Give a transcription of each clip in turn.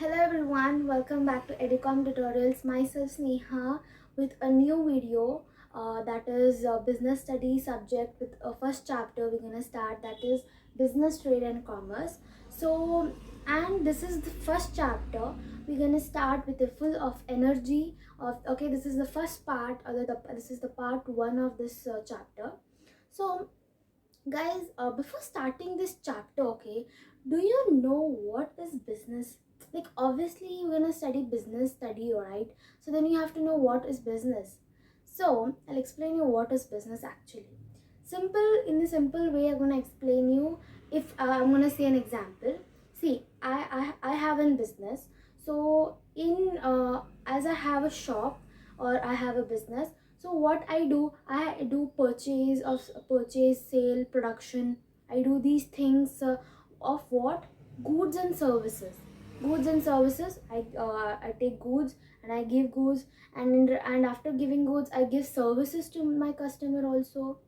Hello everyone, welcome back to EDUCOM tutorials. Myself Sneha with a new video that is a business study subject with a first chapter we're gonna start, that is business, trade and commerce. And this is the first chapter. We're gonna start with a full of energy of this is the first part, or this is the part 1 of this chapter. So guys, before starting this chapter, do you know what is business? Like, obviously you're gonna study business study, all right? So then you have to know what is business. So I'll explain you what is business actually. In the simple way, I'm gonna explain you. If I'm gonna say an example. See, I have a business. So in as I have a shop, or I have a business, so what I do purchase, sale, production. I do these things of what? Goods and services. Goods and services. I take goods and I give goods, and after giving goods I give services to my customer also.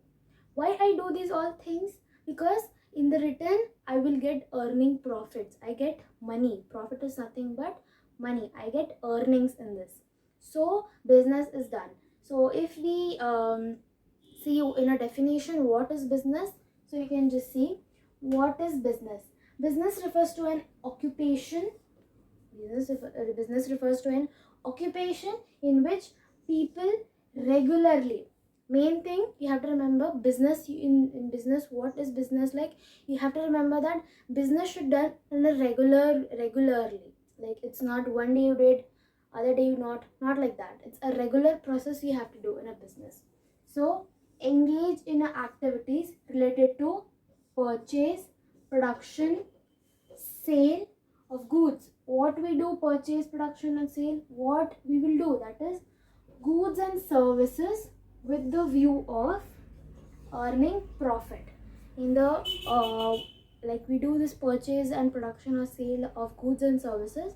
Why I do these all things? Because in the return I will get earning profits. I get money. Profit is nothing but money. I get earnings in this. So business is done. So if we see in a definition what is business, so you can just see what is business. Business refers to an occupation. Business refers to an occupation in which people regularly. Main thing you have to remember, business in business, what is business like? You have to remember that business should done in a regularly. Like, it's not one day you did, other day you not like that. It's a regular process you have to do in a business. So engage in activities related to purchase, production, sale of goods. What we do, purchase, production and sale, what we will do, that is goods and services with the view of earning profit. In the like, we do this purchase and production or sale of goods and services.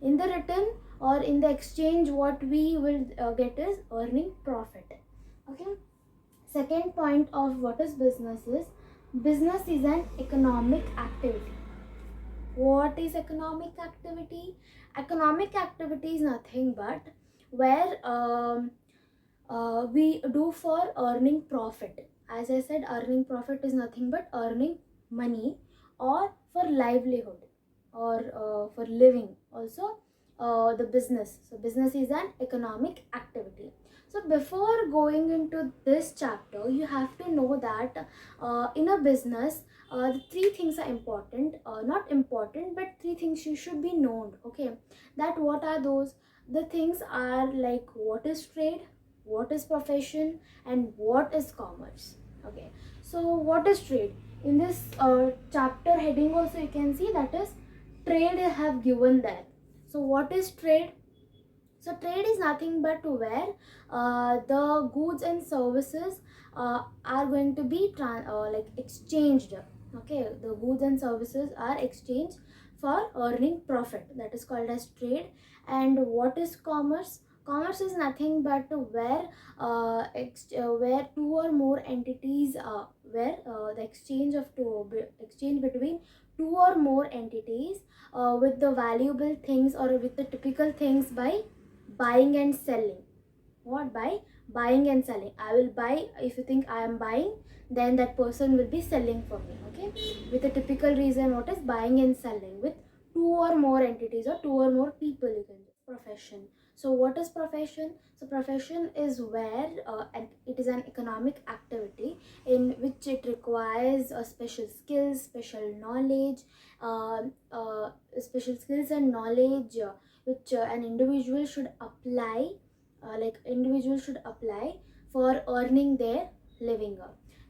In the return or in the exchange, what we will get is earning profit. Okay. Second point of what is business is an economic activity. What is economic activity? Economic activity is nothing but where we do for earning profit. As I said, earning profit is nothing but earning money, or for livelihood, or for living also. The business. So business is an economic activity. So before going into this chapter, you have to know that in a business, the three things are important. Not important, but three things you should be known. Okay, that what are those? The things are like, what is trade, what is profession, and what is commerce. Okay, so what is trade? In this chapter heading also you can see, that is trade I have given there. So what is trade? So trade is nothing but where the goods and services are going to be exchanged. Okay, the goods and services are exchanged for earning profit. That is called as trade. And what is commerce? Commerce is nothing but where two or more entities, where the exchange between two or more entities with the valuable things, or with the typical things, by buying and selling. What? By buying and selling. I will buy. If you think I am buying, then that person will be selling for me. Okay, with a typical reason. What is buying and selling? With two or more entities or two or more people, you can do. Profession. So what is profession? So profession is where it is an economic activity in which it requires special skills, special skills and knowledge, which an individual should apply, for earning their living.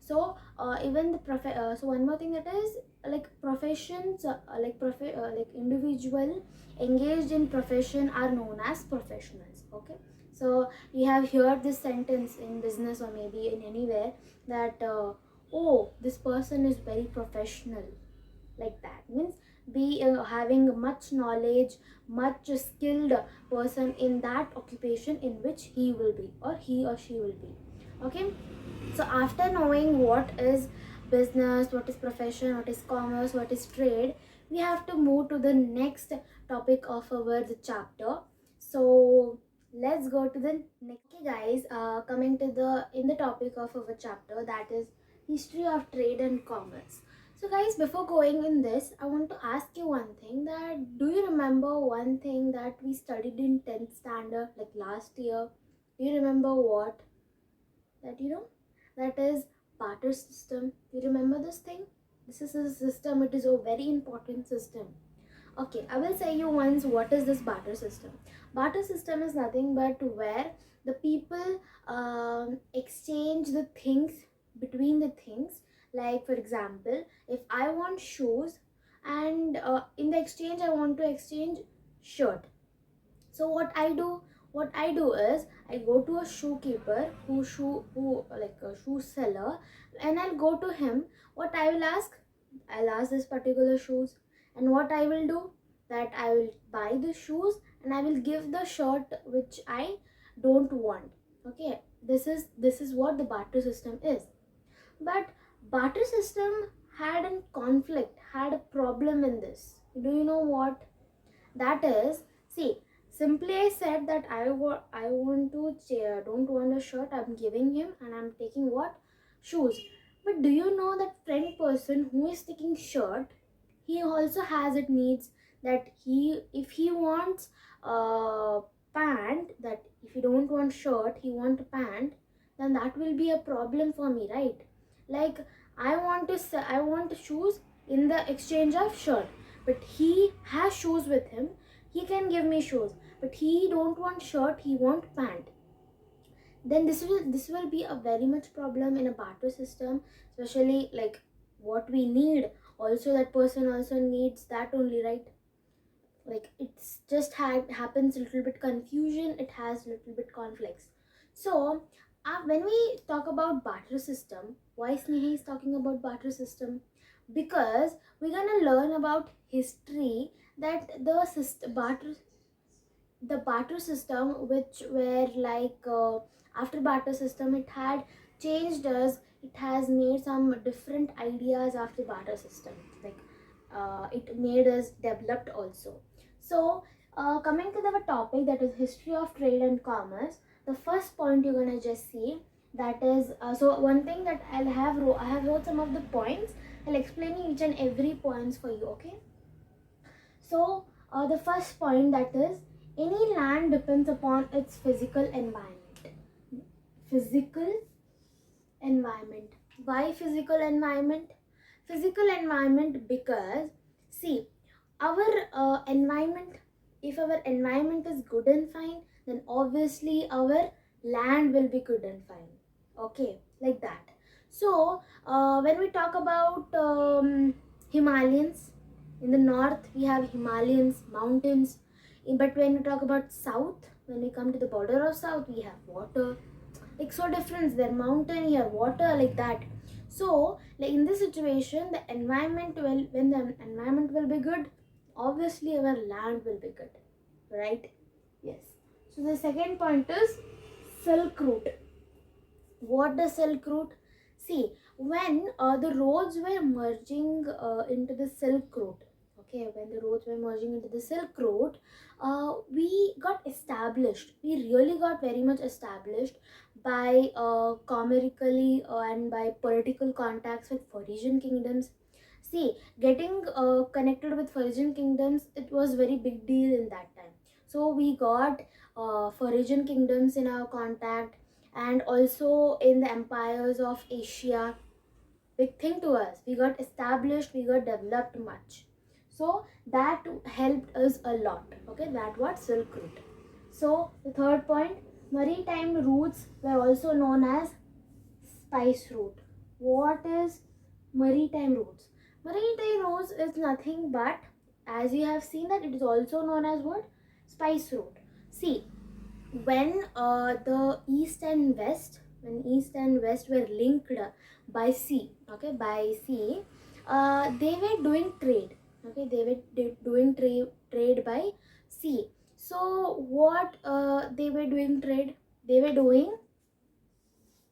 So even the so one more thing, that is like professions, like individual engaged in profession are known as professionals. Okay, so you have heard this sentence in business or maybe in anywhere, that oh, this person is very professional. Like that means be having much knowledge, much skilled person in that occupation in which he will be, or he or she will be. Okay, so after knowing what is business, what is profession, what is commerce, what is trade, we have to move to the next topic of our chapter. So let's go to the next. Okay guys, coming to the in the topic of our chapter, that is history of trade and commerce. So guys, before going in this, I want to ask you one thing, that do you remember one thing that we studied in 10th standard like last year? Do you remember what? That that is barter system. You remember this thing? This is a system, it is a very important system. Okay, I will say you once what is this barter system. Barter system is nothing but where the people exchange the things between the things. Like for example, if I want shoes, and in the exchange I want to exchange shirt. So what I do is I go to a shoe keeper who like a shoe seller, and I'll go to him. What I will ask, I'll ask this particular shoes, and what I will do, that I will buy the shoes and I will give the shirt which I don't want. Okay, this is what the barter system is. But barter system had a conflict, had a problem in this. Do you know what that is? See, simply I said that I want to don't want a shirt, I'm giving him, and I'm taking what? Shoes. But do you know that friend person who is taking shirt, he also has it needs, that he if he wants pant, that if he don't want shirt, he want pant, then that will be a problem for me, right? Like I want shoes in the exchange of shirt, but he has shoes with him, he can give me shoes, but he don't want shirt, he want pant. Then this will be a very much problem in a barter system, especially like what we need, also that person also needs that only, right? Like it's just happens a little bit confusion, it has little bit conflicts. So when we talk about barter system, why Sneha is talking about barter system? Because we're gonna learn about history, that the barter system, which were like after barter system, it had changed us, it has made some different ideas after barter system. Like it made us developed also. So coming to the topic, that is history of trade and commerce, the first point you're gonna just see, that is so one thing that I have wrote some of the points, I'll explain each and every points for you. Okay, so the first point, that is any land depends upon its physical environment. Physical environment. Why physical environment? Physical environment because, see, our environment, if our environment is good and fine, then obviously our land will be good and fine. Okay, like that. So when we talk about Himalayans, in the north we have Himalayans mountains, but when we talk about south, when we come to the border of south, we have water. Like so difference there, mountain here, water, like that. So like in this situation, the environment will when the environment will be good, obviously our land will be good, right? Yes. So the second point is Silk Route. What the Silk Route? See, when the roads were merging into the Silk Route, okay, when the roads were merging into the Silk Route, we got established, we really got very much established by commercially and by political contacts with Phoenician kingdoms. See, getting connected with Phoenician kingdoms, it was very big deal in that time. So we got Phoenician kingdoms in our contact, and also in the empires of Asia. Big thing to us. We got established, we got developed much. So that helped us a lot. Okay, that was Silk Route. So the third point, maritime routes were also known as spice route. What is maritime routes? Maritime routes is nothing but, as you have seen, that it is also known as what? Spice route. See, when when east and west were linked by sea, okay, by sea, they were doing trade. Okay, they were doing trade by sea. So what they were doing trade? They were doing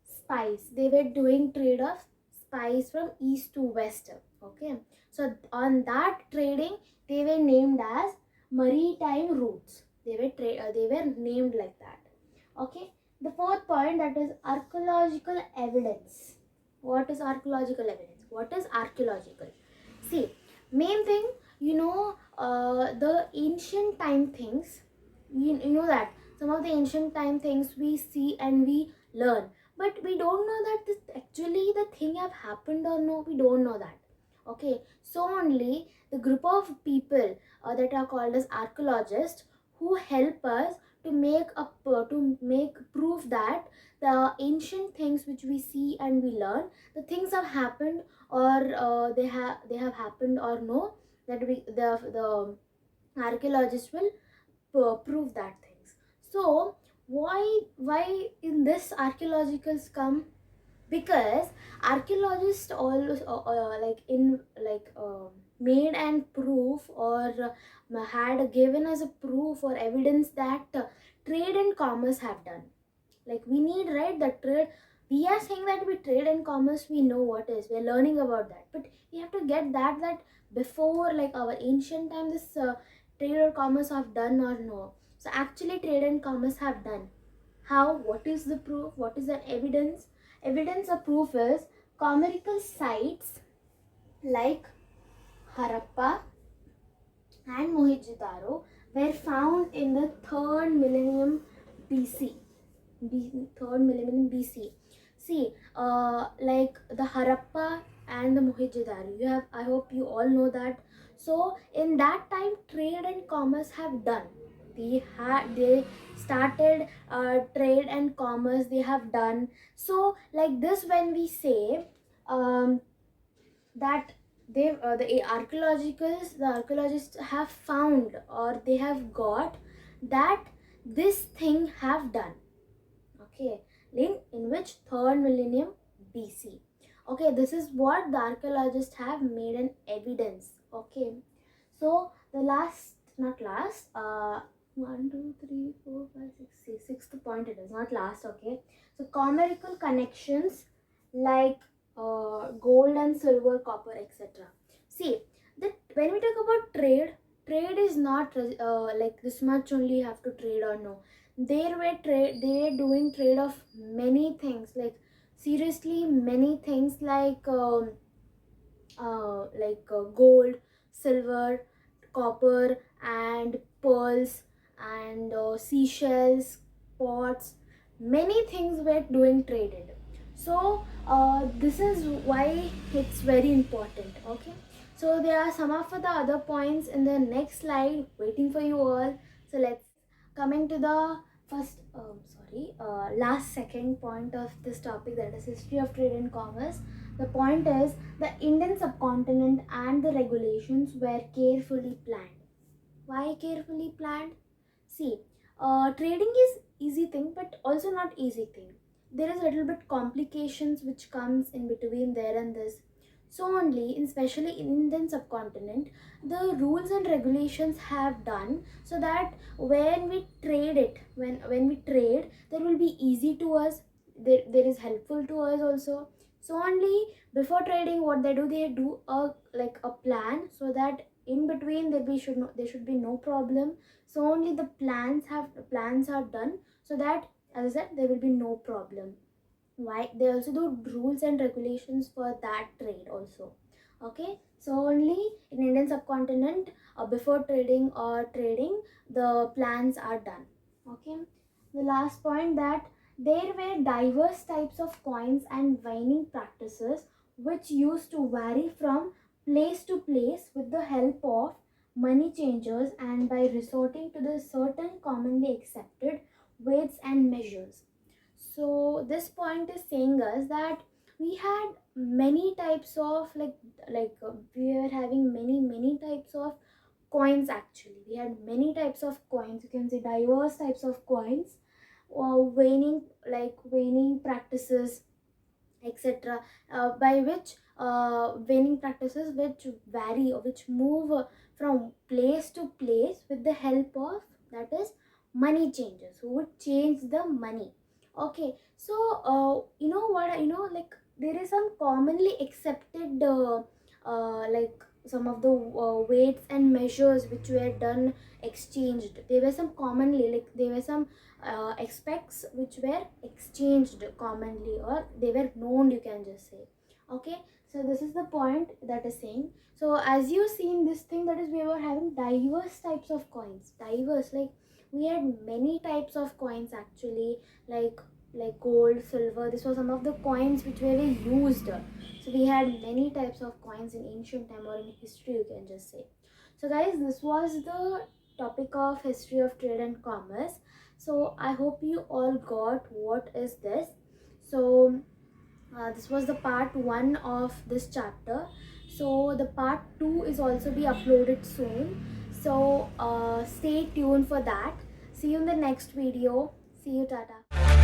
spice. They were doing trade of spice from east to west. Okay, So on that trading, they were named as maritime routes. They were named like that. Okay. The fourth point, that is archaeological evidence. What is archaeological evidence? What is archaeological? See, main thing, the ancient time things, you know that some of the ancient time things we see and we learn, but we don't know that this actually the thing have happened or no. We don't know that. Okay, so only the group of people that are called as archaeologists, who help us to make proof that the ancient things which we see and we learn, the things have happened, or they have happened or no, that the archaeologists will prove that things. So why in this archaeologicals come? Because archaeologists always made and proof, or had given us a proof or evidence that trade and commerce have done. Like we need, right, the trade. We are saying that we trade and commerce, we know what is, we are learning about that, but we have to get that before, like our ancient time, this trade or commerce have done or no. So actually trade and commerce have done. How? What is the proof? What is the evidence? Evidence or proof is commercial sites like Harappa and Mohenjo-daro were found in the 3rd millennium BC. Third millennium BC. See, like the Harappa and the Mohenjo-daro. I hope you all know that. So in that time, trade and commerce have done. They started trade and commerce. They have done. So like this, when we say that the archaeologists have found, or they have got that this thing have done. Okay, in which 3rd millennium BC. Okay, this is what the archaeologists have made an evidence. Okay, so the not last, 1, 2, 3, 4, 5, 6, sixth point it is, not last. Okay, so commercial connections like gold and silver, copper, etc. See, that when we talk about trade is not like this much only you have to trade or no. They were doing trade of many things, like seriously many things, gold, silver, copper, and pearls, and seashells, pots. Many things were doing traded. So this is why it's very important. Okay. So there are some of the other points in the next slide waiting for you all. So let's coming to the first last second point of this topic, that is history of trade and commerce. The point is the Indian subcontinent and the regulations were carefully planned. Why carefully planned? See, trading is easy thing, but also not easy thing. There is a little bit complications which comes in between there and this. So only, especially in Indian subcontinent, the rules and regulations have done so that when we trade it, when we trade, there will be easy to us. There is helpful to us also. So only before trading, what they do a plan, so that in between there should be no problem. So only the plans are done, so that, as I said, there will be no problem. Why they also do rules and regulations for that trade also. Okay, so only in Indian subcontinent, before trading, the plans are done. Okay, the last point, that there were diverse types of coins and weighing practices which used to vary from place to place with the help of money changers and by resorting to the certain commonly accepted weights and measures. So this point is saying us that we had many types of we were having many types of coins. Actually, we had many types of coins. You can see diverse types of coins, weighing practices, etc., by which winning practices which vary or which move from place to place with the help of, that is, money changers who would change the money. Okay, so you know, like there is some commonly accepted some of the weights and measures which were done exchanged. There were some commonly, like there were some aspects which were exchanged commonly, or they were known, you can just say. Okay, so this is the point that is saying. So as you see in this thing, that is, we were having diverse types of coins, diverse, like we had many types of coins actually, like gold, silver. This was some of the coins which were used. So we had many types of coins in ancient time, or in history, you can just say. So guys, this was the topic of history of trade and commerce. So I hope you all got what is this. So this was the part 1 of this chapter. So the part 2 is also be uploaded soon. So stay tuned for that. See you in the next video. See you, tata.